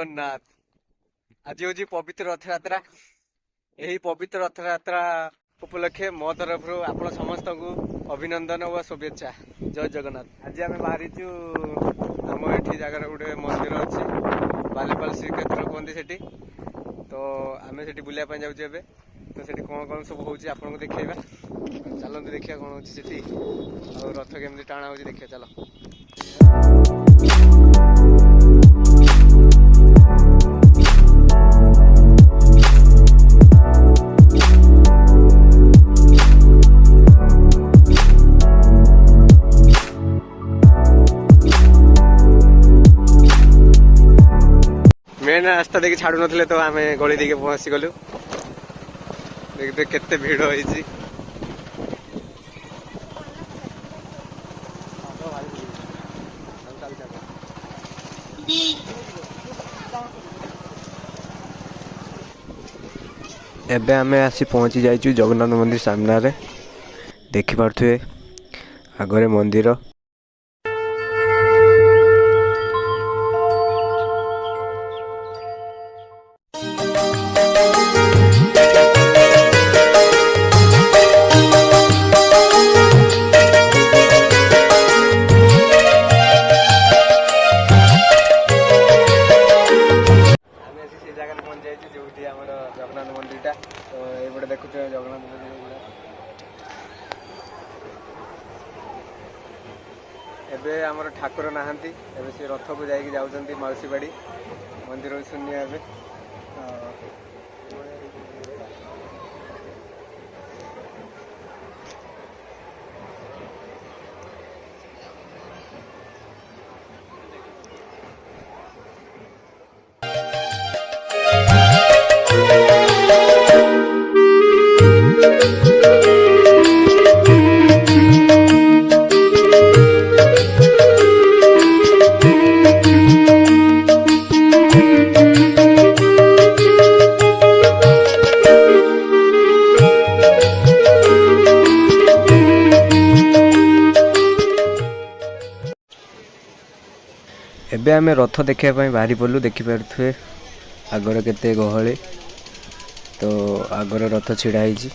जगन्नाथ। आज हूँ पवित्र रथ यात्रा। यही पवित्र रथ यात्रा उपलक्षे मो तरफ आप समस्त को अभिनंदन व शुभेच्छा। जय जगन्नाथ। आज आम बाहरी आम ये जगार गोटे मंदिर अच्छी बालेपाल श्रीक्षेत्र कहते सेठी, तो आम से बुलाप जाऊे। तो सेठी कौन कौन सब हो आपको देखा, चलते देखिए कौन हो रथ केमती टाणा हो देखिए चलो। मेन रास्ता देखिए छाड़ू नथिले तो आम गली देके पहुँची गलु। देखते केते भीड़ होइछि। एबे आमे आसी पहुँची जाइछु जगन्नाथ मंदिर सामने रे। देखि पारथुए आगरे मंदिर। जगन्नाथ मंदिर टा तो ये देखु जगन्नाथ मंदिर एबे आमर ठाकुर नहांती एबे से रथ को जाइए जाउछंती माउसी बाड़ी मंदिर शून्य एबे। एबे आमे रथ देखिया पई बाहरी पड़लु। देखि पारुथुए आगर केते गहळे, तो आगर रथ छिड़ा हैछि।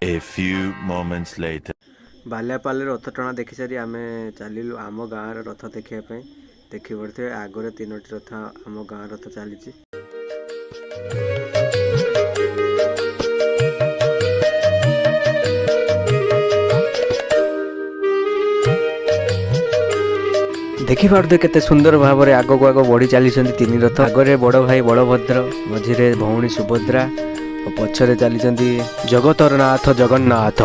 A few moments later. ବାଲିଆପାଲରେ ରଥ ଟଣା ଦେଖି ସାରି ଆମେ ଚାଲିଲୁ ଆମ ଗାଁର ରଥ ଦେଖିବା ପାଇଁ। ଦେଖି ପାରୁଥିବେ ଆଗରେ 3ଟି ରଥ ଆମ ଗାଁ ରଥ ଚାଲିଛି। ଦେଖିପାରୁଥିବେ କେତେ ସୁନ୍ଦର ଭାବରେ ଆଗକୁ ଆଗ ବଢି ଚାଲିଛନ୍ତି 3 ରଥ। ଆଗରେ ବଡ଼ ଭାଇ ବଳଭଦ୍ର, ମଝିରେ ଭଉଣୀ ସୁଭଦ୍ରା ଓ ପଛରେ ଚାଲିଛନ୍ତି ଜଗତର ନାଥ ଜଗନ୍ନାଥ।